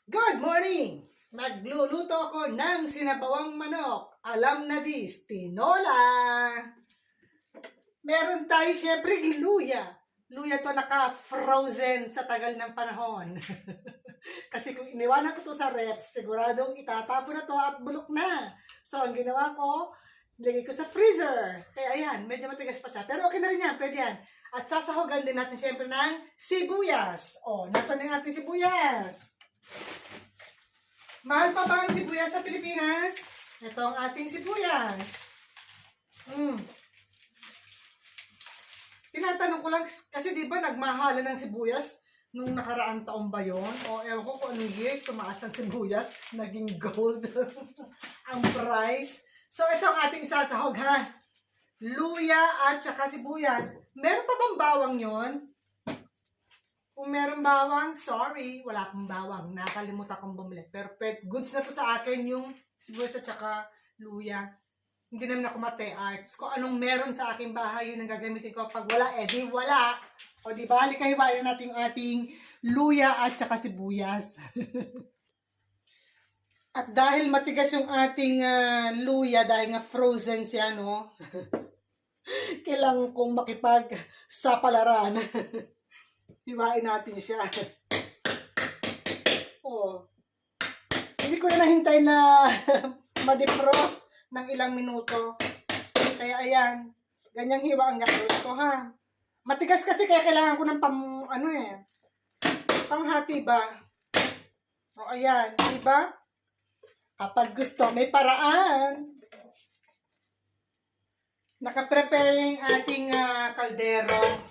Good morning! Magluluto ako ng sinabawang manok. Alam na dis, tinola. Meron tayo syempre luya. Luya to naka-frozen sa tagal ng panahon. Kasi kung iniwanan ko to sa ref, siguradong itatapon na to at bulok na. So, ang ginawa ko, nilagay ko sa freezer. Kaya ayan, medyo matigas pa siya. Pero okay na rin yan, pwede yan. At sasahogan din natin syempre ng sibuyas. O, nasaan ang ating sibuyas? Mahal pa ba ang sibuyas sa Pilipinas? Ito ang ating sibuyas. Tinatanong ko lang, kasi di ba nagmahalan ng sibuyas nung nakaraang taon ba yun? O ewan ko kung anong year, tumaas ang sibuyas, naging gold ang price. So ito ang ating isasahog ha. Luya at saka sibuyas. Meron pa bang bawang yon? Kung meron bawang, sorry, wala akong bawang. Nakalimutan kong bumili. Pero goods na to sa akin yung sibuyas at saka luya. Hindi naman ako mate-arts. Kung anong meron sa aking bahay, yun ang gagamitin ko. Pag wala, di wala. O di ba, hiwain natin yung ating luya at saka sibuyas. At dahil matigas yung ating luya, dahil nga frozen siya, no? Kailangan kong makipag-sapalaran. Hiwain natin siya. Oh. Hindi ko na nahintay na ma-defrost ng ilang minuto. Kaya ayan, ganyang hiwa ang gagawin ko ha. Matigas kasi kaya kailangan ko ng panghati ba? O ayan, diba? Kapag gusto, may paraan. Nakaprepare yung ating kaldero.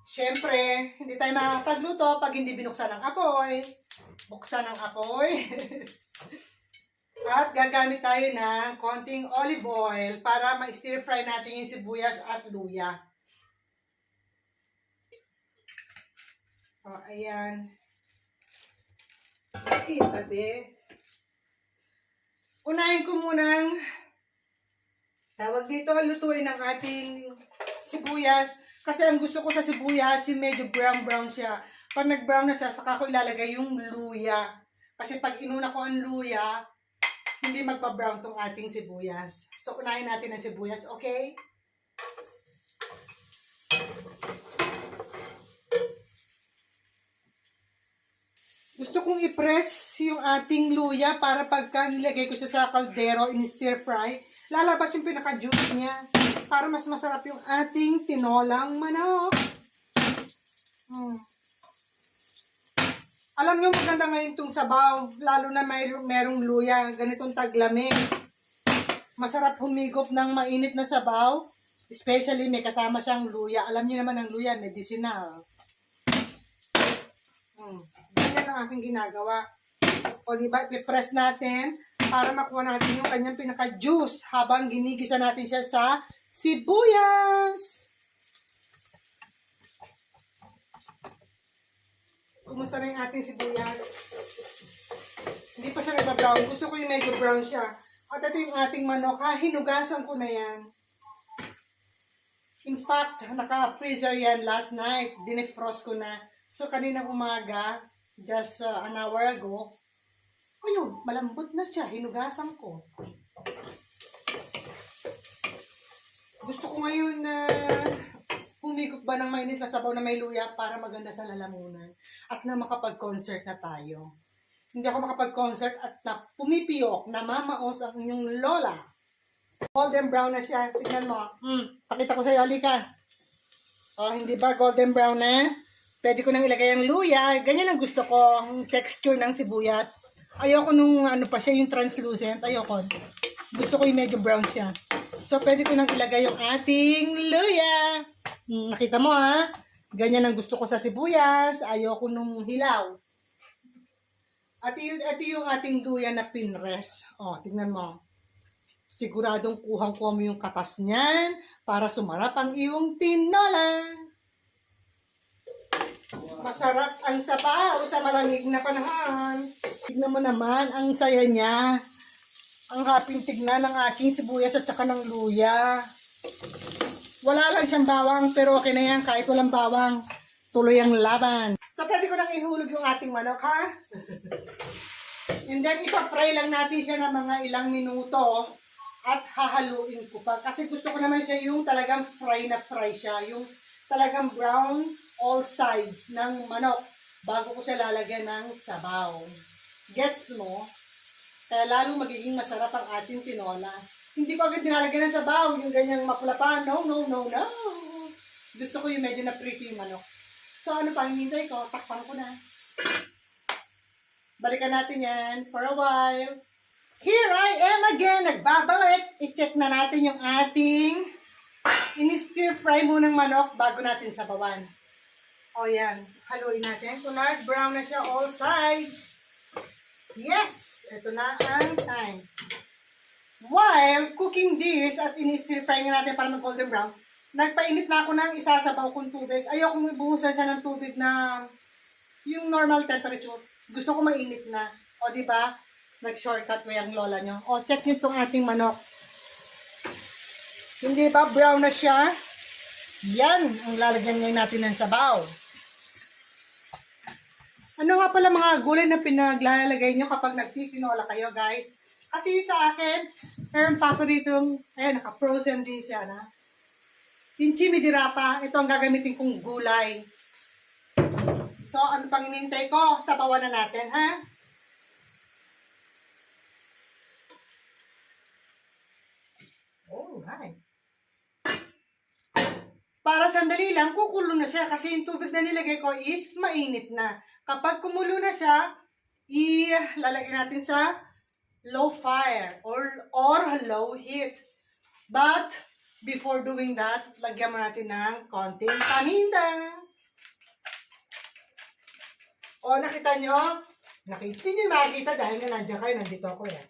Siyempre, hindi tayo makakapagluto pag hindi binuksan ng apoy. Buksan ng apoy. At gagamit tayo ng konting olive oil para ma-stir fry natin yung sibuyas at luya. O, ayan. Itabi. Unahin ko munang tawag dito, lutuin ang ating sibuyas. Kasi ang gusto ko sa sibuyas, yung medyo brown-brown siya. Pag nag-brown na siya, saka ko ilalagay yung luya. Kasi pag inuna ko ang luya, hindi magpa-brown tong ating sibuyas. So, unahin natin ang sibuyas, okay? Gusto kong i-press yung ating luya para pagka nilagay ko siya sa kaldero in stir fry, lalabas yung pinaka-juice niya para mas masarap yung ating tinolang manok. Alam nyo, maganda ngayon itong sabaw, lalo na merong luya, ganitong taglamig. Masarap humigop ng mainit na sabaw, especially may kasama siyang luya. Alam nyo naman ang luya, medicinal. Ganyan ang aking ginagawa. O diba, i-press natin para makuha natin yung kanyang pinaka-juice habang ginigisa natin siya sa sibuyas. Kumusta na yung ating sibuyas? Hindi pa siya nag-brown. Gusto ko yung medyo brown siya. At ito yung ating manok. Hinugasan ko na yan. In fact, naka-freezer yan last night. Dinefrost ko na. So, kaninang umaga, just an hour ago, ayun, malambot na siya. Hinugasan ko. Gusto ko ngayon na humigop ba ng mainit na sabaw na may luya para maganda sa lalamunan at na makapag-concert na tayo. Hindi ako makapag-concert at na pumipiyok, namamaos ang inyong lola. Golden brown na siya. Tignan mo. Pakita ko sa'yo, halika. O, hindi ba golden brown na? Pwede ko nang ilagay ang luya. Ganyan ang gusto ko, ang texture ng sibuyas. Ayoko nung pa siya, yung translucent. Ayoko. Gusto ko yung medyo brown siya. So, pwede ko nang ilagay yung ating luya. Nakita mo ha? Ganyan ang gusto ko sa sibuyas. Ayoko nung hilaw. At ito yung ating luya na pinrest. O, tingnan mo. Siguradong kuhang-kuha mo yung katas niyan para sumarap ang iyong tinola. Masarap ang sabaw sa malamig na panahon. Tignan mo naman, ang saya niya. Ang haping tignan ng aking sibuyas at saka ng luya. Wala lang siyang bawang, pero okay na yan kahit walang bawang. Tuloy ang laban. So, pwede ko nang ihulog yung ating manok, ha? And then, ipa-fry lang natin siya ng mga ilang minuto at hahaluin ko pa. Kasi gusto ko naman siya yung talagang fry na fry siya. Yung talagang brown all sides ng manok bago ko siya lalagyan ng sabaw. Gets mo? Kaya lalong magiging masarap ang ating tinola. Hindi ko agad nilalagyan ng sabaw, yung ganyang mapula pa. No, no, no, no. Gusto ko yung medyo na pretty yung manok. So, ano pa, hintay ko, takpan ko na. Balikan natin yan for a while. Here I am again, nagbabalik. I-check na natin yung ating in-stir fry munang manok bago natin sabawan. O yan, haluin natin. Kung nag-brown na siya all sides. Yes, ito na ang time. While cooking this at in-stir fry natin para mag-golden brown, nagpainit na ako ng isasabaw kong tubig. Ayokong ibuhusan siya ng tubig na yung normal temperature. Gusto ko mainit na. O, di ba? Nag-shortcut way ang lola nyo. O, check nyo itong ating manok. Hindi ba brown na siya? Yan ang lalagyan ngayon natin ng sabaw. Ano nga pala mga gulay na pinaglalagay nyo kapag nagtitinola kayo, guys? Kasi sa akin, meron pa ako ditong, ayun, naka-frozen din siya, na. Yung chimidirapa, ito ang gagamitin kong gulay. So, ano pang inintay ko? Sabawan na natin, ha? Alright. Para sandali lang, kukulo na siya kasi yung tubig na nilagay ko is mainit na. Kapag kumulo na siya, ilalagay natin sa low fire or low heat. But, before doing that, lagyan mo natin ng konting paminta. O, nakita nyo? Hindi nyo makikita dahil nga nandiyan kayo, nandito ako eh.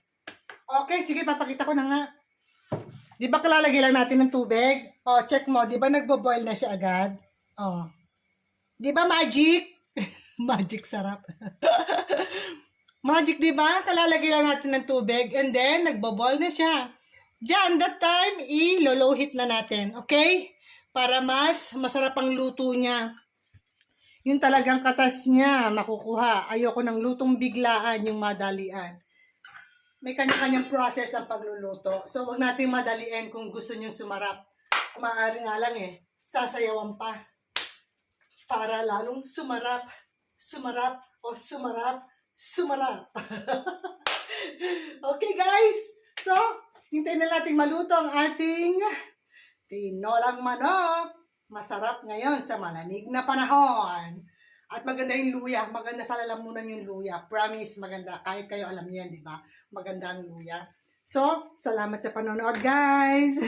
Okay, sige, papakita ko na nga. Di ba kalalagay lang natin ng tubig? O, check mo, di ba nagbo-boil na siya agad? O. Di ba magic? Magic, sarap. Magic, di ba? Kalalagay lang natin ng tubig and then nagbo-boil na siya. Diyan, that time, i-low heat na natin. Okay? Para mas masarap ang luto niya. Yung talagang katas niya, makukuha. Ayoko ng lutong biglaan, yung madalian. May kanya-kanyang process ang pagluluto. So, wag natin madalian kung gusto nyo sumarap. Maaari nga lang sasayawan pa. Para lalong sumarap, sumarap, o sumarap, sumarap. Okay, guys. So, hintayin na natin maluto ang ating tinolang manok. Masarap ngayon sa malamig na panahon. At maganda yung luya. Maganda sa lalamunan yung luya. Promise, maganda. Kahit kayo alam niyan, di ba? Maganda ang luya. So, salamat sa panonood, guys!